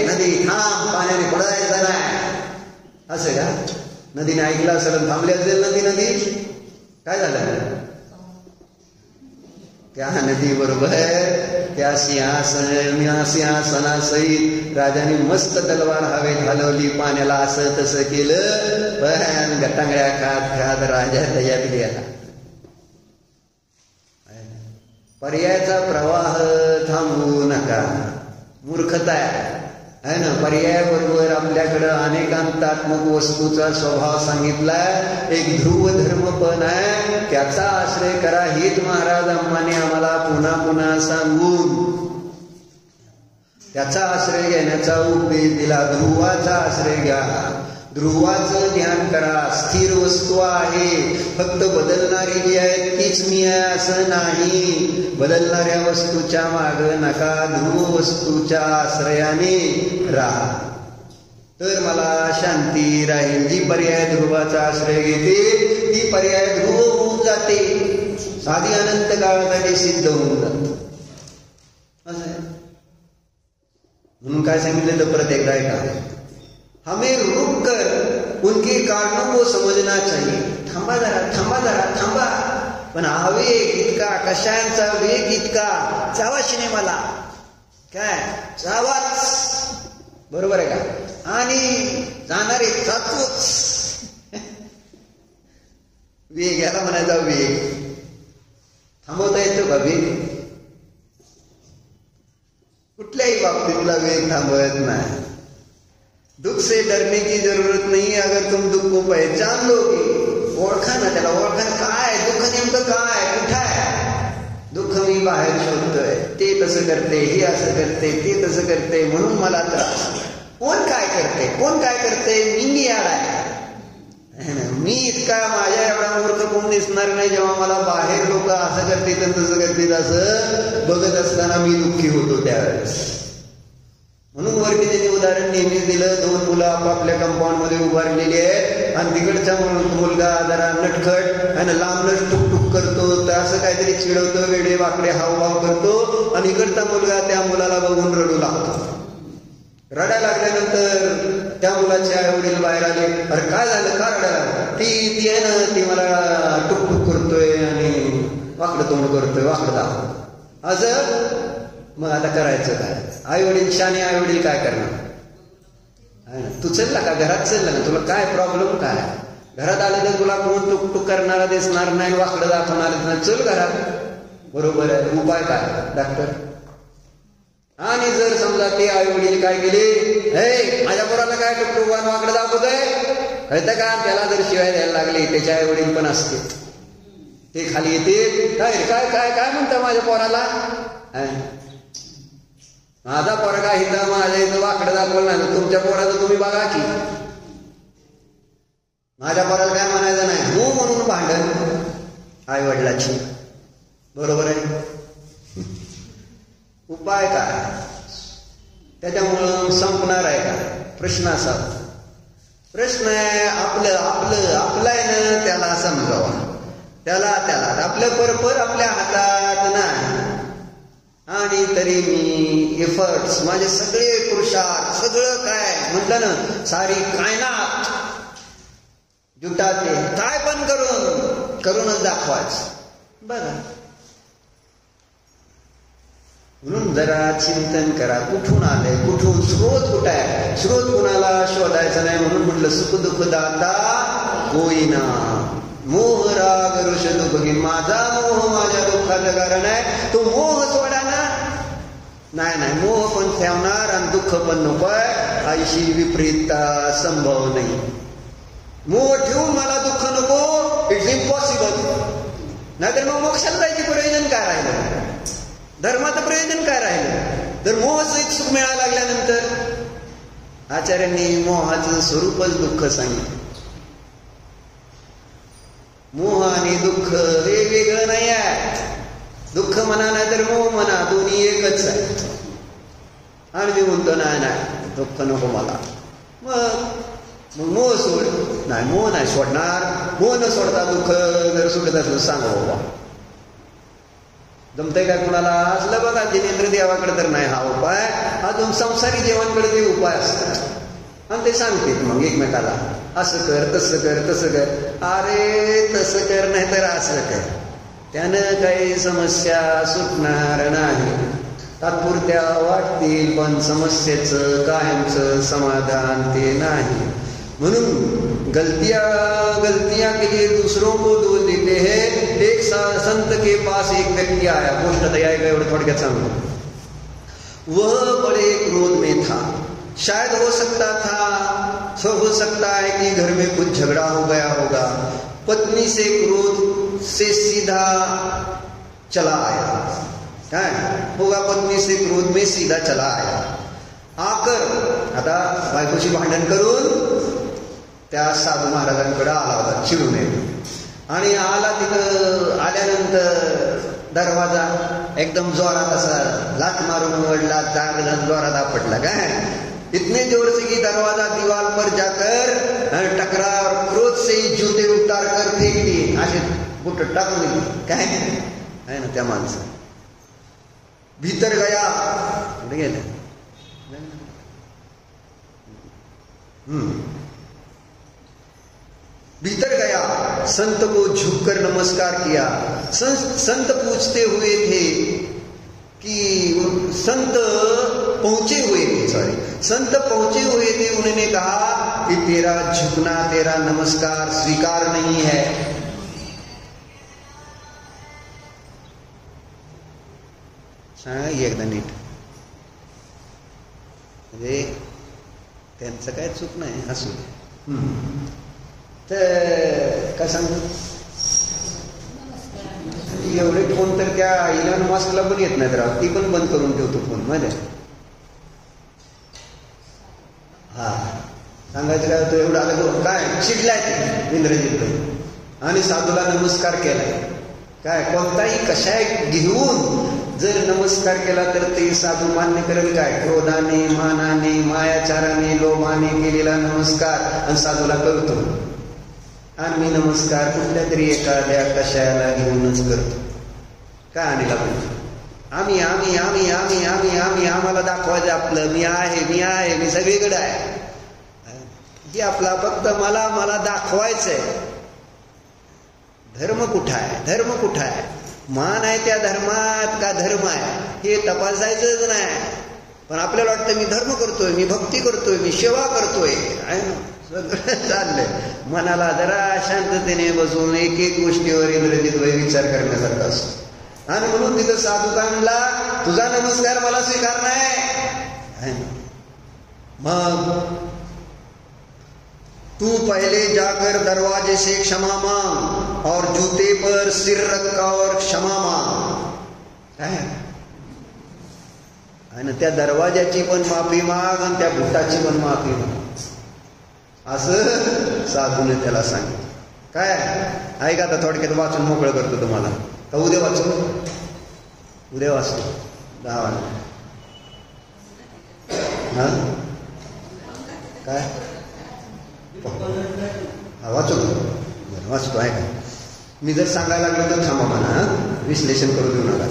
नदी थांब, पाण्याने पडायचं नाही. असं का? नदीने ऐकलं असेल, थांबली असेल नदी. काय झालं? त्या नदी बरोबर त्या सिंहासनासहित राजाने मस्त तलवार हवेत हलवली, पाण्याला असं तसं केलं, पण गटांगड्या खात खात राजा दयात गेला. पर्यायाचा प्रवाह थांबवू नका, मूर्खता आहे ना. पर्यायाबरोबर आपल्याकडं अनेकांतात्मक वस्तूचा स्वभाव सांगितलाय. एक ध्रुव धर्म पण आहे, त्याचा आश्रय करा. हेच महाराज अम्माने आम्हाला पुन्हा पुन्हा सांगून त्याचा आश्रय घेण्याचा उपदेश दिला. ध्रुवाचा आश्रय घ्या, ध्रुवाचं ध्यान करा. स्थिर वस्तू आहे, फक्त बदलणारी जी आहे तीच मी आहे असं नाही. बदलणाऱ्या वस्तूच्या माग नका, ध्रुव वस्तूच्या आश्रयाने राहा, तर मला शांती राहील. जी पर्याय ध्रुवाचा आश्रय घेते ती पर्याय ध्रुव होऊन जाते, साधी अनंत काळासाठी सिद्ध होऊन जाते. म्हणून काय सांगितलं परत एकदा ऐका, हमें रुक कर उनके कारणों को समझना चाहिए. थांबा जरा, थांबा जरा, थांबा. पण आवेग इतका, कशांचा वेग इतका, जावाच नाही मला काय, जावाच, बरोबर आहे का? आणि जाणारे जातोच. वेग याला म्हणायचा वेग. थांबवता येतो का वेग? कुठल्याही बाबतीत तुला वेग थांबवत नाही. दुख से डरने की जरूरत नहीं है अगर तुम दुख को पहचान लोगे. ओळखा ना त्याला, ओळखा काय दुःख नेमकं काय, कुठं आहे दुःख. मी बाहेर शोधतोय, ते तसं करते, हे असं करते, ते तसं करते, म्हणून मला त्रास. कोण काय करते, कोण काय करते, मी याड आहे. मी इतका माझ्या एवढा मूर्ख कोण दिसणार नाही जेव्हा मला बाहेर लोक असं करतील आणि तसं करतील असं बघत असताना मी दुःखी होतो त्यावेळेस. म्हणून वरती त्यांनी उदाहरण नेहमीच दिलं. दोन मुलं आपापल्या कंपाऊंड मध्ये उभारलेली आहेत आणि तिकडचा मुलगा जरा नटखट आणि लांबनच टुकटुक करतो, तर असं काहीतरी चिडवतो, वेडे वाकडे हावभाव करतो, आणि इकडचा मुलगा त्या मुलाला बघून रडू लागतो. रडायला लागल्यानंतर त्या मुलाचे आई वडील बाहेर आले. अरे काय झालं, का रडायला? ती आहे ना, ती मला टुकटुक करतोय आणि वाकडं तोंड करतोय, वाकडं दाखव असं. मग आता करायचं काय? आई वडील शाने आई वडील काय करणार? तू चलला का घरात, चलला ना, तुला काय प्रॉब्लेम काय? घरात आलं तर तुला कोण टुकटुक करणारा दिसणार नाही, वाकडं दाखवणार नाही, चल घरात. बरोबर आहे. उपाय काय डॉक्टर? आणि जर समजा ते आई वडील काय केले, हे माझ्या पोराला काय टुकटुक वाकडं दाखवतोय कळतं का, त्याला जर शिवाय द्यायला लागले, त्याच्या आई वडील पण असते, ते खाली येते, काय काय काय काय म्हणता माझ्या पोराला, माझा पोरगा इथं माझ्या इथं वाकडं दाखवलं नाही, तुमच्या पोराचं तुम्ही बघा की. माझ्या पोराला काय म्हणायचं नाही, हो म्हणून भांडण आई वडिलाची. बरोबर आहे. उपाय काय? त्याच्यामुळं संपणार आहे का? प्रश्न असा. प्रश्न आहे आपलं आपलं आपलं आहे ना, त्याला समजावा, त्याला त्याला आपलं परपर आपल्या हातात नाही. आणि तरी मी एफर्ट्स, माझे सगळे पुरुषार्थ, सगळं काय म्हटलं ना, सारी कायनात जुटाते, काय पण करूनच दाखवायचं. बघा, म्हणून जरा चिंतन करा, कुठून आले, कुठून स्रोत कुठं आहे, स्रोत कुणाला शोधायचा नाही. म्हणून म्हटलं सुख दुःख दाता होईना, मोह राग रुष दुःख, माझा मोह माझ्या दुःखाचं कारण आहे, तो मोह सोडा ना. नाही नाही, मोह पण ठेवणार आणि दुःख पण नकोय, आईशी विपरीतता संभव नाही. मोह ठेवून मला दुःख नको, इट्स इम्पॉसिबल. नाहीतर मग मोक्षाला जायचे प्रयोजन काय राहिलं? धर्माचं प्रयोजन काय राहिलं? तर मोहसहित सुख मिळायला लागल्यानंतर आचार्यांनी मोहाचं स्वरूपच दुःख सांगितलं. मोह आणि दुःख हे वेगळं नाही आहे. दुःख म्हणा नाही तर मोह म्हणा, दोन्ही एकच आहे. आणि मी म्हणतो नाही दुःख नको मला, मग मोह सोड. नाही, मोह नाही सोडणार. मोह न सोडता दुःख जर सोडत असलं सांगा बाबा, जमतंय काय कुणाला? असलं बघा, जिनेंद्र देवाकडे तर नाही हा उपाय, अजून संसारी देवांकडे ते उपाय असतात आणि ते सांगतात मग एकमेकाला, असं कर तसं कर तसं कर. अरे तसं कर नाही तर असं कर, त्यानं काही समस्या सुटणार नाही. तात्पुरत्या वाटतील पण समस्येचं कायमचं समाधान ते नाही. म्हणून गलतियां के लिए दूसरों को दोष देते हैं. एक संत के पास एक व्यक्ति आया, गोष्ट तयार का एवढं थोडक्यात सांगू. वह बड़े क्रोध में था. शायद हो सकता है कि घर में कुछ झगड़ा हो गया होगा. पत्नी से क्रोध से सीधा चला आया. काय होगा? पत्नी से क्रोध में सीधा चला आया. आकर आता बायकोशी भांडण करून त्या साधू महाराजांकडे आला होता चिडून. आणि आला, तिथं आल्यानंतर दरवाजा एकदम जोरात असा लाथ मारून उघडला, चांगला जोरात आपटला. काय इतने जोर से कि दरवाजा दीवार पर जाकर टकरा और क्रोध से ही जूते उतार कर फेंक दिए. असे बुट टाकून दिली. काय आहे ना त्या माणसं. भीतर गया, कुठे गेलं? भीतर गया, संत को झुककर नमस्कार किया. संत पूछते हुए थे कि संत पहुंचे हुए थे. उन्होंने कहा कि तेरा झुकना, तेरा नमस्कार स्वीकार नहीं है. एकदा नीट, म्हणजे त्यांचं काय चूक नाही, असू दे. तर काय सांगू, एवढे फोन तर त्या इलॉन मस्कला पण येत नाहीत राव. ती पण बंद करून ठेवतो फोन मध्ये. हा सांगायचं काय होतं, एवढं आलं काय चिडलाय इंद्रजित आणि साधूला नमस्कार केलाय. काय कोणताही कशाय घेऊन जर नमस्कार केला तर ते साधू मान्य करेल काय? क्रोधाने, मानाने, मायाचाराने, लोभाने केलेला नमस्कार आणि साधूला करतो. आणि मी नमस्कार कुठल्या तरी एखाद्या कशाला घेऊनच करतो. काय आणला पाहिजे? आम्ही आम्ही आम्ही आम्ही आम्ही आम्ही आम्हाला दाखवायचं आपलं, मी आहे मी सगळीकडे आहे. हे आपला फक्त मला मला दाखवायचंय. धर्म कुठं आहे? मान आहे त्या धर्मात का धर्म आहे हे तपासायचंच नाही. पण आपल्याला वाटतं मी धर्म करतोय, मी भक्ती करतोय, मी सेवा करतोय, सगळं चाललंय. मनाला जरा शांततेने बसून एक एक गोष्टीवर इंद्रजित विचार करण्यासारखा असतो. आणि म्हणून तिथं साधू काय म्हणला, तुझा नमस्कार मला स्वीकार नाही. मग तू पहले जाकर दरवाजे से क्षमा मांग और जूते पर सिर रख और क्षमा मांग. आणि त्या दरवाजाची पण माफी माग आणि त्या बुटाची पण माफी माग, असं साधूने त्याला सांगितलं. काय ऐका आता थोडक्यात वाचून मोकळं करतो तुम्हाला. का उद्या वाचू 10 वाजता. काय वाचतो आहे का? मी जर सांगायला लागलो तर थांबा म्हणा, विश्लेषण करू देऊ नका.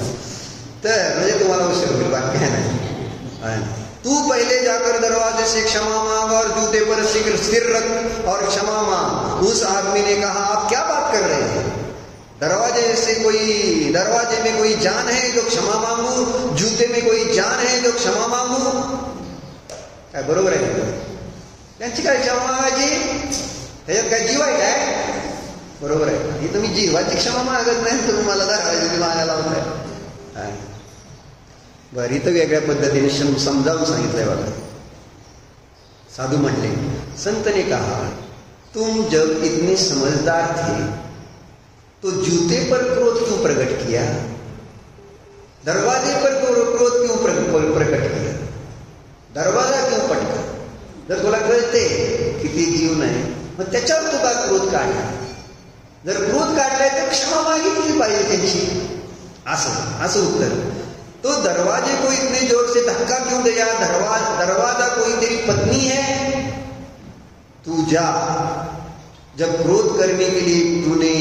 तर म्हणजे तुम्हाला उशीर होईल, बाकी काय नाही. तू पहले जाकर दरवाजे से क्षमा मांग और जूते पर सिर रख और क्षमा मांग. उस आदमी ने कहा, आप क्या बात कर रहे हैं? दरवाजे में कोई जान है जो क्षमा मांगू? जूते में कोई जान है जो क्षमा मांगू? काय बरोबर आहे? त्यांची काय क्षमा मागायची? त्याच्यात काय जीव आहे काय? बरोबर आहे. ही तुम्ही जीवाची क्षमा मागत नाही, तुम्ही मला दरवाजाची मागायला लावताय. बरं, इथं वेगळ्या पद्धतीने समजावून सांगितलंय बघा. साधू म्हणले, संत ने कहा, तुम जब इतने समझदार थे तो जूते पर क्रोध क्यों प्रकट किया? दरवाजे पर क्रोध क्यों प्रकट किया? दरवाजा क्यों पटका? जर तुला कळते किती जीव नाही, मग त्याच्यावर तू का क्रोध काढला? जर क्रोध काढलाय तर क्षमा मागितली पाहिजे त्यांची. असं उत्तर. तो दरवाजे को इतने जोर से धक्का क्यों दिया? दरवाजा कोई तेरी पत्नी है? तू जा. जब क्रोध करने के लिए तूने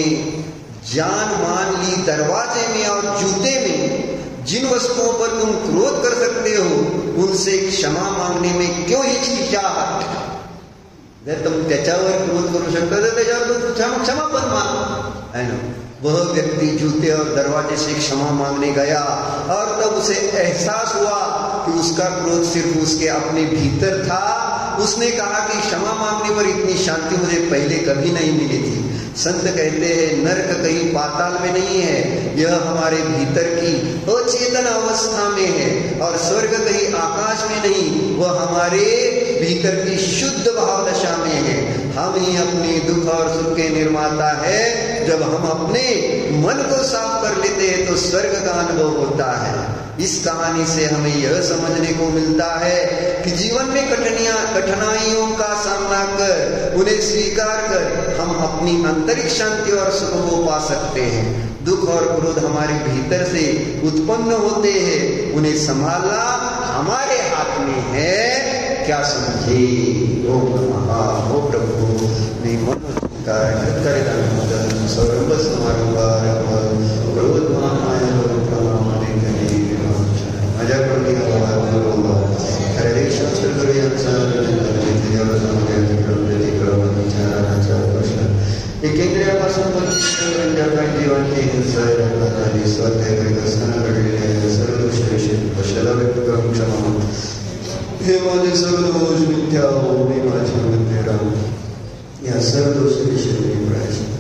जान मान ली दरवाजे में और जूते में, जिन वस्तुओं पर तुम क्रोध कर सकते हो उनसे क्षमा मांगने में क्यों हिचकिचाहट? जर तुम त्याच्यावर क्रोध करू शकता तर त्याच्यावर तुम क्षमा पण मांग, है ना. वह व्यक्ति जूते और दरवाजे से क्षमा मांगने गया और तब उसे एहसास हुआ कि उसका क्रोध सिर्फ उसके अपने भीतर था. उसने कहा कि क्षमा मांगने पर इतनी शांति मुझे पहले कभी नहीं मिली थी. संत कहते हैं नरक कहीं पाताल में नहीं है, यह हमारे भीतर की अचेतन अवस्था में है, और स्वर्ग कहीं आकाश में नहीं, वह हमारे भीतर की शुद्ध भाव दशा में है. हम ही अपने दुख और सुख के निर्माता है. जब हम अपने मन को साफ कर लेते हैं तो स्वर्ग का अनुभव होता है. इस कहानी से हमें यह समझने को मिलता है कि जीवन में कठिनाइयों का सामना कर, उन्हें स्वीकार कर हम अपनी आंतरिक शांति और सुख को पा सकते हैं. दुख और क्रोध हमारे भीतर से उत्पन्न होते हैं, उन्हें संभालना हमारे हाथ में है. क्या समझे? ओम नमः. ओ प्रभु मैं केंद्रापासून जीवांची हिंसा स्वाध्याय घडलेल्या सर्व गोष्टी कशाला व्यक्त करून क्षमा. हे माझे सर्व दोष मिथ्या हो, मी माझे मध्ये राहू. या सर्व दोषाविषयी मी प्रायश्चित्त.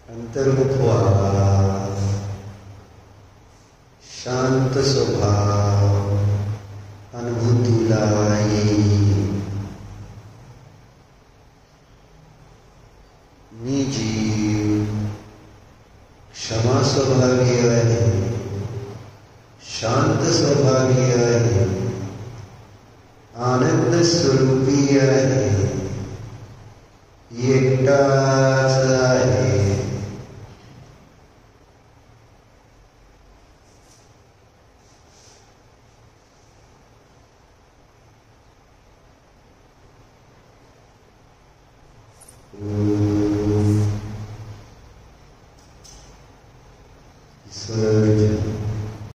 अंतर्मुख व्हा. शांत स्वभाव अनुभूतीला येईल. मी जीव क्षमा स्वभावी आहे, शांत स्वभावी आहे, आनंद स्वरूपी आहे, एकटाच आहे. सर्जन